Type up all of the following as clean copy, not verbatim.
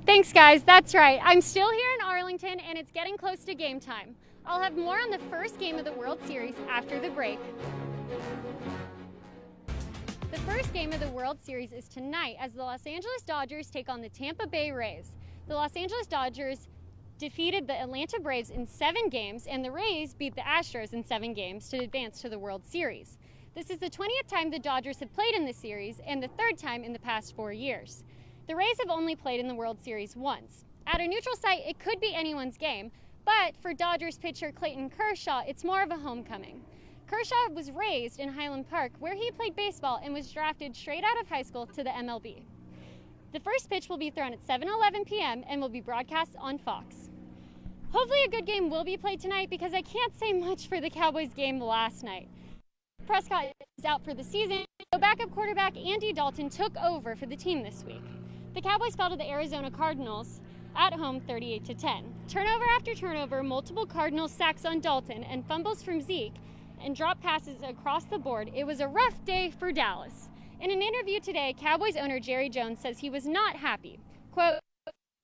Thanks, guys. That's right. I'm still here in Arlington, and it's getting close to game time. I'll have more on the first game of the World Series after the break. The first game of the World Series is tonight as the Los Angeles Dodgers take on the Tampa Bay Rays. The Los Angeles Dodgers defeated the Atlanta Braves in 7 games, and the Rays beat the Astros in 7 games to advance to the World Series. This is the 20th time the Dodgers have played in the series and the 3rd time in the past 4 years. The Rays have only played in the World Series once. At a neutral site, it could be anyone's game, but for Dodgers pitcher Clayton Kershaw, it's more of a homecoming. Kershaw was raised in Highland Park, where he played baseball and was drafted straight out of high school to the MLB. The first pitch will be thrown at 7:11 p.m. and will be broadcast on Fox. Hopefully a good game will be played tonight because I can't say much for the Cowboys game last night. Prescott is out for the season, so backup quarterback Andy Dalton took over for the team this week. The Cowboys fell to the Arizona Cardinals at home 38-10. Turnover after turnover, multiple Cardinals sacks on Dalton and fumbles from Zeke and drop passes across the board. It was a rough day for Dallas. In an interview today, Cowboys owner Jerry Jones says he was not happy. Quote,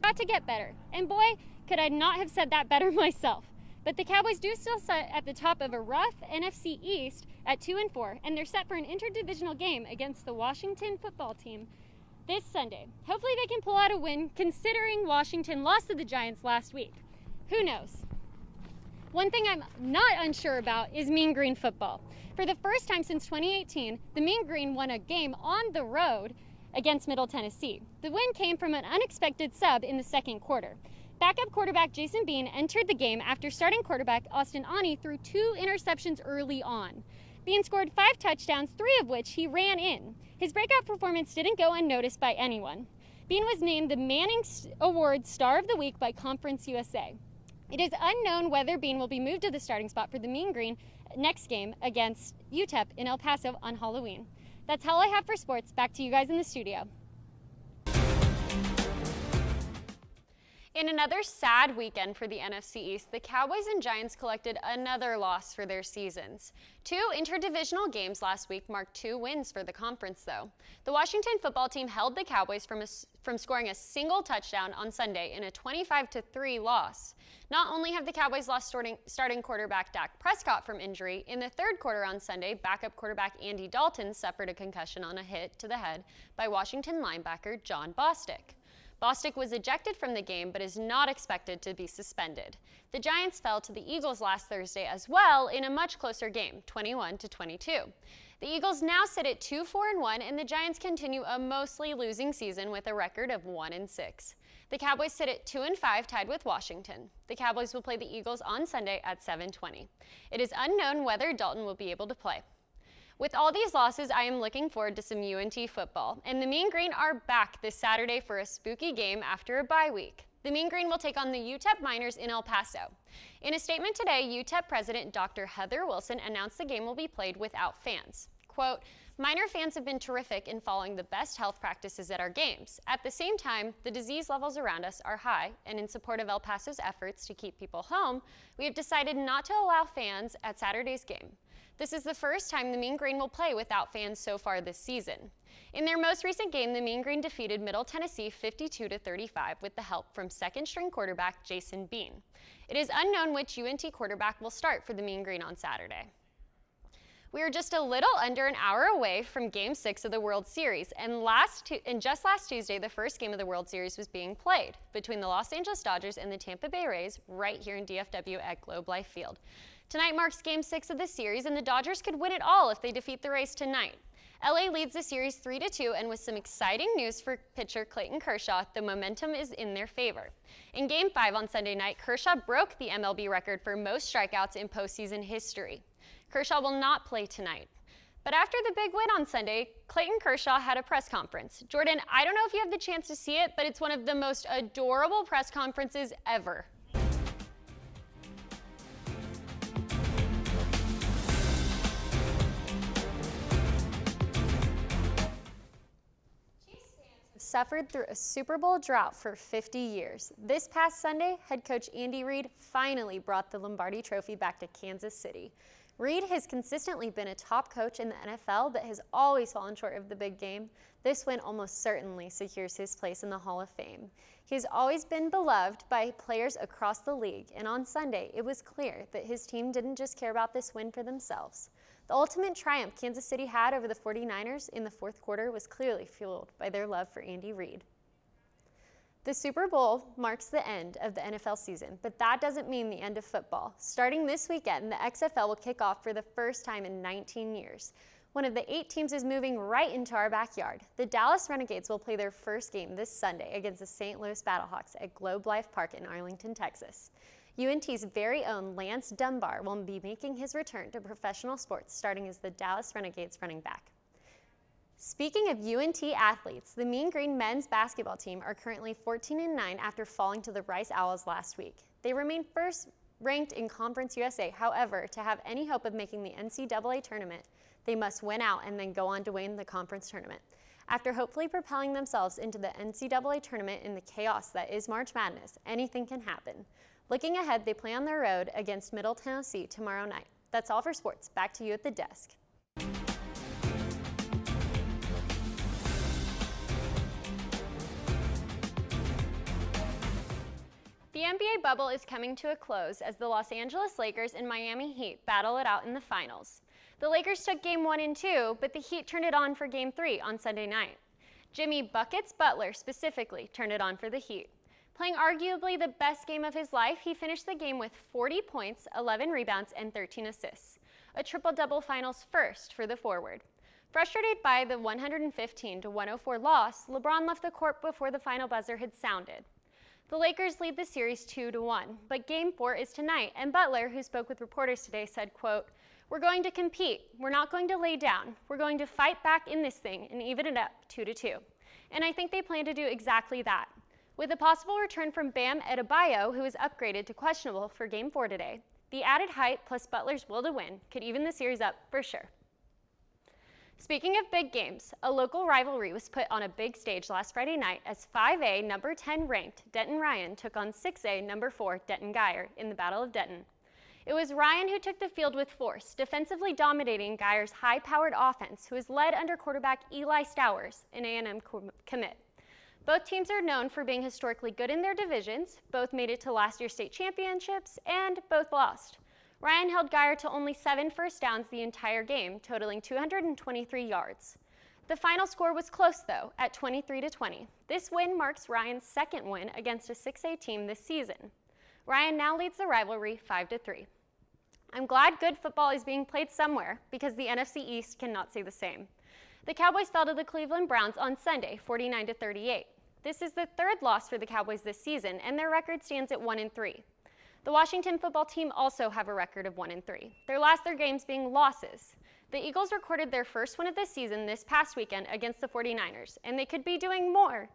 "Got to get better. And boy, could I not have said that better myself." But the Cowboys do still sit at the top of a rough NFC East at 2-4, and they're set for an interdivisional game against the Washington football team this Sunday. Hopefully they can pull out a win, considering Washington lost to the Giants last week. Who knows? One thing I'm not unsure about is Mean Green football. For the first time since 2018, the Mean Green won a game on the road against Middle Tennessee. The win came from an unexpected sub in the second quarter. Backup quarterback Jason Bean entered the game after starting quarterback Austin Aune threw 2 interceptions early on. Bean scored 5 touchdowns, 3 of which he ran in. His breakout performance didn't go unnoticed by anyone. Bean was named the Manning Award Star of the Week by Conference USA. It is unknown whether Bean will be moved to the starting spot for the Mean Green next game against UTEP in El Paso on Halloween. That's all I have for sports. Back to you guys in the studio. In another sad weekend for the NFC East, the Cowboys and Giants collected another loss for their seasons. 2 interdivisional games last week marked 2 wins for the conference, though. The Washington football team held the Cowboys from scoring a single touchdown on Sunday in a 25-3 loss. Not only have the Cowboys lost starting quarterback Dak Prescott from injury, in the 3rd quarter on Sunday, backup quarterback Andy Dalton suffered a concussion on a hit to the head by Washington linebacker Jon Bostic. Bostic was ejected from the game but is not expected to be suspended. The Giants fell to the Eagles last Thursday as well in a much closer game, 21-22. The Eagles now sit at 2-4-1, and the Giants continue a mostly losing season with a record of 1-6. The Cowboys sit at 2-5, tied with Washington. The Cowboys will play the Eagles on Sunday at 7:20. It is unknown whether Dalton will be able to play. With all these losses, I am looking forward to some UNT football, and the Mean Green are back this Saturday for a spooky game after a bye week. The Mean Green will take on the UTEP Miners in El Paso. In a statement today, UTEP President Dr. Heather Wilson announced the game will be played without fans. Quote, "Miner fans have been terrific in following the best health practices at our games. At the same time, the disease levels around us are high, and in support of El Paso's efforts to keep people home, we have decided not to allow fans at Saturday's game. This is the first time the Mean Green will play without fans so far this season." In their most recent game, the Mean Green defeated Middle Tennessee 52-35 with the help from second-string quarterback Jason Bean. It is unknown which UNT quarterback will start for the Mean Green on Saturday. We are just a little under an hour away from Game 6 of the World Series, and just last Tuesday, the first game of the World Series was being played between the Los Angeles Dodgers and the Tampa Bay Rays right here in DFW at Globe Life Field. Tonight marks Game 6 of the series, and the Dodgers could win it all if they defeat the Rays tonight. LA leads the series 3-2, and with some exciting news for pitcher Clayton Kershaw, the momentum is in their favor. In Game 5 on Sunday night, Kershaw broke the MLB record for most strikeouts in postseason history. Kershaw will not play tonight. But after the big win on Sunday, Clayton Kershaw had a press conference. Jordan, I don't know if you have the chance to see it, but it's one of the most adorable press conferences ever. Suffered through a Super Bowl drought for 50 years. This past Sunday, head coach Andy Reid finally brought the Lombardi Trophy back to Kansas City. Reid has consistently been a top coach in the NFL, but has always fallen short of the big game. This win almost certainly secures his place in the Hall of Fame. He has always been beloved by players across the league, and on Sunday, it was clear that his team didn't just care about this win for themselves. The ultimate triumph Kansas City had over the 49ers in the fourth quarter was clearly fueled by their love for Andy Reid. The Super Bowl marks the end of the NFL season, but that doesn't mean the end of football. Starting this weekend, the XFL will kick off for the first time in 19 years. One of the 8 teams is moving right into our backyard. The Dallas Renegades will play their first game this Sunday against the St. Louis Battlehawks at Globe Life Park in Arlington, Texas. UNT's very own Lance Dunbar will be making his return to professional sports, starting as the Dallas Renegades running back. Speaking of UNT athletes, the Mean Green men's basketball team are currently 14-9 after falling to the Rice Owls last week. They remain first ranked in Conference USA. However, to have any hope of making the NCAA tournament, they must win out and then go on to win the conference tournament. After hopefully propelling themselves into the NCAA tournament in the chaos that is March Madness, anything can happen. Looking ahead, they play on their road against Middle Tennessee tomorrow night. That's all for sports. Back to you at the desk. The NBA bubble is coming to a close as the Los Angeles Lakers and Miami Heat battle it out in the finals. The Lakers took Game 1 and 2, but the Heat turned it on for Game 3 on Sunday night. Jimmy Buckets Butler specifically turned it on for the Heat. Playing arguably the best game of his life, he finished the game with 40 points, 11 rebounds, and 13 assists. A triple-double finals first for the forward. Frustrated by the 115-104 loss, LeBron left the court before the final buzzer had sounded. The Lakers lead the series 2-1, but Game 4 is tonight, and Butler, who spoke with reporters today, said, quote, "We're going to compete. We're not going to lay down. We're going to fight back in this thing and even it up 2-2. And I think they plan to do exactly that. With a possible return from Bam Adebayo, who is upgraded to questionable for Game 4 today, the added height plus Butler's will to win could even the series up for sure." Speaking of big games, a local rivalry was put on a big stage last Friday night as 5A number 10 ranked Denton Ryan took on 6A number 4 Denton Guyer in the Battle of Denton. It was Ryan who took the field with force, defensively dominating Guyer's high-powered offense, who is led under quarterback Eli Stowers, an A&M commit. Both teams are known for being historically good in their divisions, both made it to last year's state championships, and both lost. Ryan held Guyer to only 7 first downs the entire game, totaling 223 yards. The final score was close, though, at 23-20. This win marks Ryan's second win against a 6A team this season. Ryan now leads the rivalry 5-3. I'm glad good football is being played somewhere, because the NFC East cannot say the same. The Cowboys fell to the Cleveland Browns on Sunday, 49-38. This is the third loss for the Cowboys this season, and their record stands at 1-3. The Washington football team also have a record of 1-3, their last 3 games being losses. The Eagles recorded their first win of the season this past weekend against the 49ers, and they could be doing more.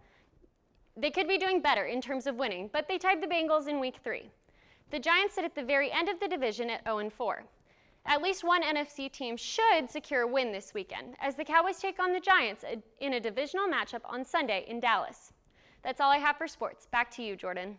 They could be doing better in terms of winning, but they tied the Bengals in Week 3. The Giants sit at the very end of the division at 0-4. At least one NFC team should secure a win this weekend, as the Cowboys take on the Giants in a divisional matchup on Sunday in Dallas. That's all I have for sports. Back to you, Jordan.